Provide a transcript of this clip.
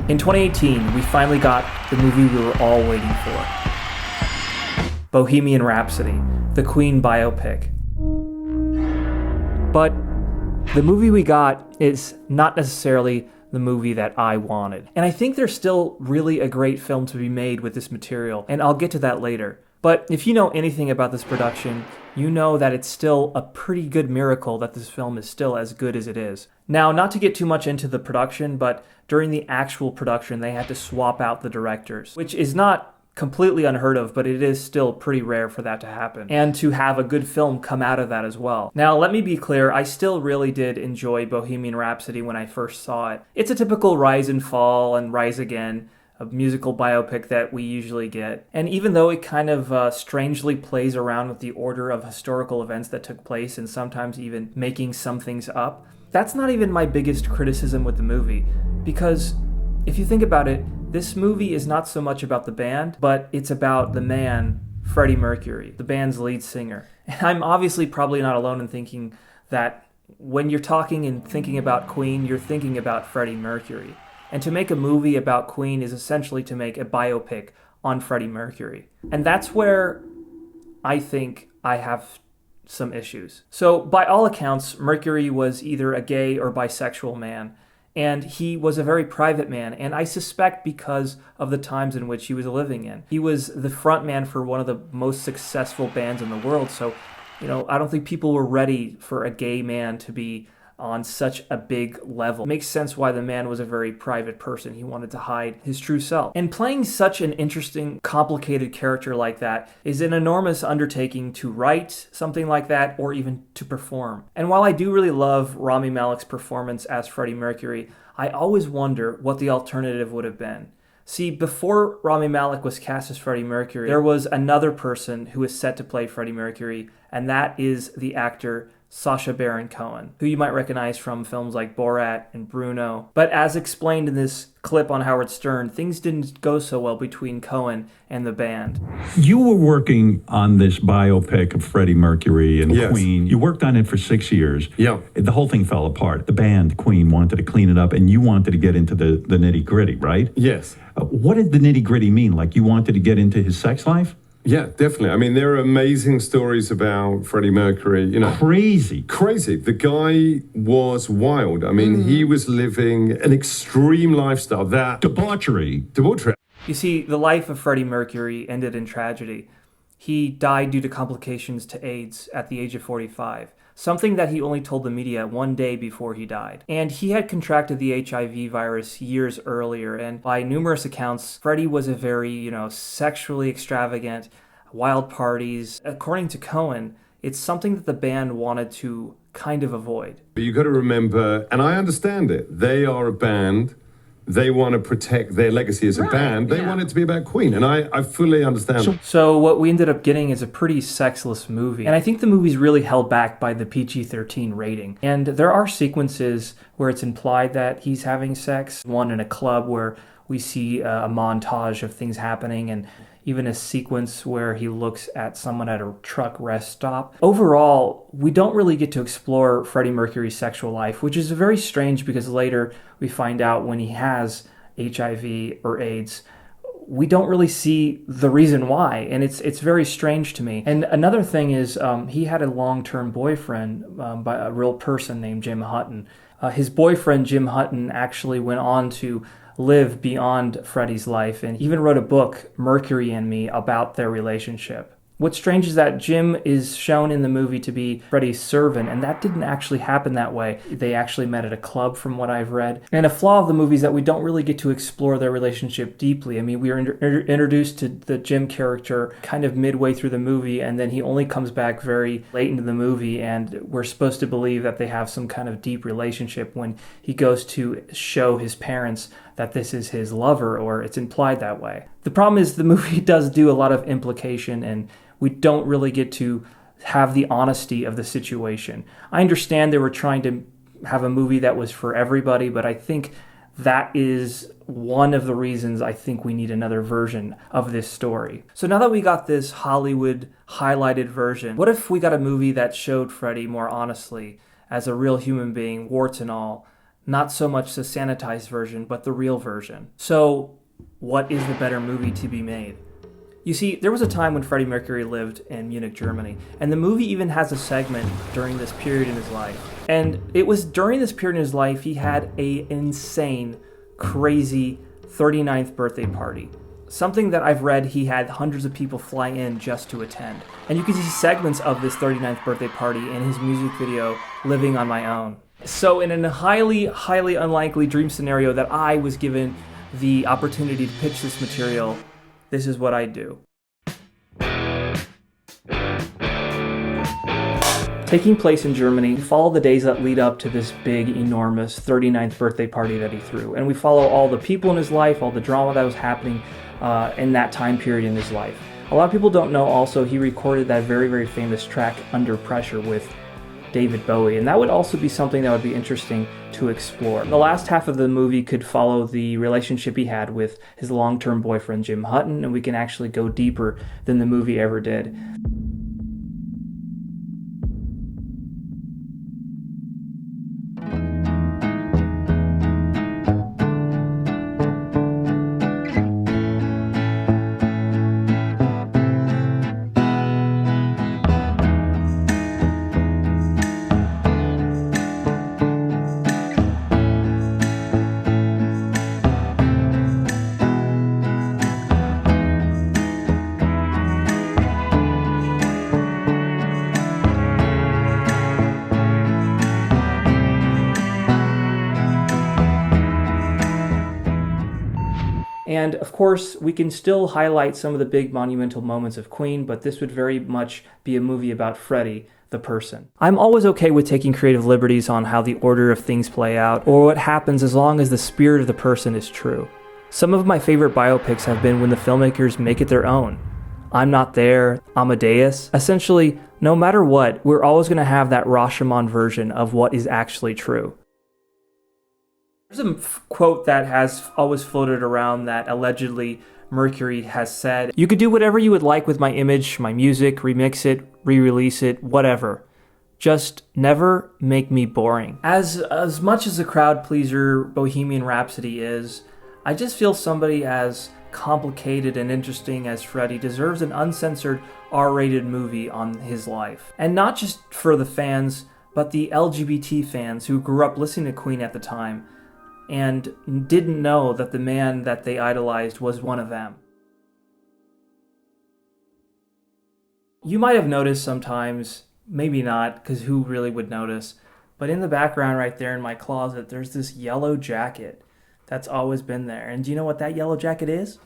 In 2018, we finally got the movie we were all waiting for. Bohemian Rhapsody, the Queen biopic. But the movie we got is not necessarily the movie that I wanted. And I think there's still really a great film to be made with this material, and I'll get to that later. But if you know anything about this production, you know that it's still a pretty good miracle that this film is still as good as it is. Now, not to get too much into the production, but during the actual production, they had to swap out the directors, which is not completely unheard of, but it is still pretty rare for that to happen, and to have a good film come out of that as well. Now, let me be clear, I still really did enjoy Bohemian Rhapsody when I first saw it. It's a typical rise and fall and rise again, a musical biopic that we usually get. And even though it kind of strangely plays around with the order of historical events that took place, and sometimes even making some things up, that's not even my biggest criticism with the movie. Because if you think about it, this movie is not so much about the band, but it's about the man, Freddie Mercury, the band's lead singer. And I'm obviously probably not alone in thinking that when you're talking and thinking about Queen, you're thinking about Freddie Mercury. And to make a movie about Queen is essentially to make a biopic on Freddie Mercury. And that's where I think I have some issues. So by all accounts, Mercury was either a gay or bisexual man. And he was a very private man, and I suspect because of the times in which he was living in. He was the front man for one of the most successful bands in the world, so, I don't think people were ready for a gay man to be on such a big level. It makes sense why the man was a very private person. He wanted to hide his true self. And playing such an interesting, complicated character like that is an enormous undertaking to write something like that or even to perform. And while I do really love Rami Malek's performance as Freddie Mercury, I always wonder what the alternative would have been. See, before Rami Malek was cast as Freddie Mercury, there was another person who was set to play Freddie Mercury, and that is the actor Sacha Cohen, who you might recognize from films like Borat and Bruno. But as explained in this clip on Howard Stern, things didn't go so well between Cohen and the band. You were working on this biopic of Freddie Mercury and Yes. Queen. You worked on it for 6 years. Yeah. The whole thing fell apart. The band, Queen, wanted to clean it up, and you wanted to get into the nitty-gritty, right? Yes. What did the nitty-gritty mean? Like, you wanted to get into his sex life? Yeah, definitely. I mean, there are amazing stories about Freddie Mercury. Crazy. The guy was wild. I mean, he was living an extreme lifestyle. Debauchery. You see, the life of Freddie Mercury ended in tragedy. He died due to complications to AIDS at the age of 45, something that he only told the media one day before he died. And he had contracted the HIV virus years earlier, and by numerous accounts, Freddie was a very, sexually extravagant, wild parties. According to Cohen, it's something that the band wanted to kind of avoid. But you got to remember, and I understand it, they are a band. They want to protect their legacy as a band. They want it to be about Queen, and I fully understand. So what we ended up getting is a pretty sexless movie. And I think the movie's really held back by the PG-13 rating. And there are sequences where it's implied that he's having sex. One in a club where we see a montage of things happening, and even a sequence where he looks at someone at a truck rest stop. Overall, we don't really get to explore Freddie Mercury's sexual life, which is very strange because later we find out when he has HIV or AIDS, we don't really see the reason why, and it's very strange to me. And another thing is he had a long-term boyfriend by a real person named Jim Hutton. His boyfriend, Jim Hutton, actually went on to live beyond Freddie's life and even wrote a book, Mercury and Me, about their relationship. What's strange is that Jim is shown in the movie to be Freddie's servant, and that didn't actually happen that way. They actually met at a club, from what I've read. And a flaw of the movie is that we don't really get to explore their relationship deeply. I mean, we are introduced to the Jim character kind of midway through the movie, and then he only comes back very late into the movie, and we're supposed to believe that they have some kind of deep relationship when he goes to show his parents that this is his lover, or it's implied that way. The problem is the movie does do a lot of implication, and we don't really get to have the honesty of the situation. I understand they were trying to have a movie that was for everybody, but I think that is one of the reasons I think we need another version of this story. So now that we got this Hollywood highlighted version, what if we got a movie that showed Freddie more honestly as a real human being, warts and all, Not so much the sanitized version, but the real version. So, what is the better movie to be made? You see, there was a time when Freddie Mercury lived in Munich, Germany, and the movie even has a segment during this period in his life. And it was during this period in his life he had an insane, crazy 39th birthday party. Something that I've read he had hundreds of people fly in just to attend. And you can see segments of this 39th birthday party in his music video, Living on My Own. So in a highly, highly unlikely dream scenario that I was given the opportunity to pitch this material, this is what I do. Taking place in Germany, we follow the days that lead up to this big, enormous 39th birthday party that he threw. And we follow all the people in his life, all the drama that was happening in that time period in his life. A lot of people don't know also he recorded that very, very famous track, Under Pressure, with David Bowie, and that would also be something that would be interesting to explore. The last half of the movie could follow the relationship he had with his long-term boyfriend Jim Hutton, and we can actually go deeper than the movie ever did. And of course, we can still highlight some of the big monumental moments of Queen, but this would very much be a movie about Freddie, the person. I'm always okay with taking creative liberties on how the order of things play out, or what happens, as long as the spirit of the person is true. Some of my favorite biopics have been when the filmmakers make it their own. I'm Not There, Amadeus. Essentially, no matter what, we're always going to have that Rashomon version of what is actually true. There's a quote that has always floated around that allegedly Mercury has said, "You could do whatever you would like with my image, my music, remix it, re-release it, whatever. Just never make me boring." As much as a crowd pleaser Bohemian Rhapsody is, I just feel somebody as complicated and interesting as Freddie deserves an uncensored R-rated movie on his life. And not just for the fans, but the LGBT fans who grew up listening to Queen at the time and didn't know that the man that they idolized was one of them. You might have noticed sometimes, maybe not, because who really would notice, but in the background right there in my closet, there's this yellow jacket that's always been there. And do you know what that yellow jacket is?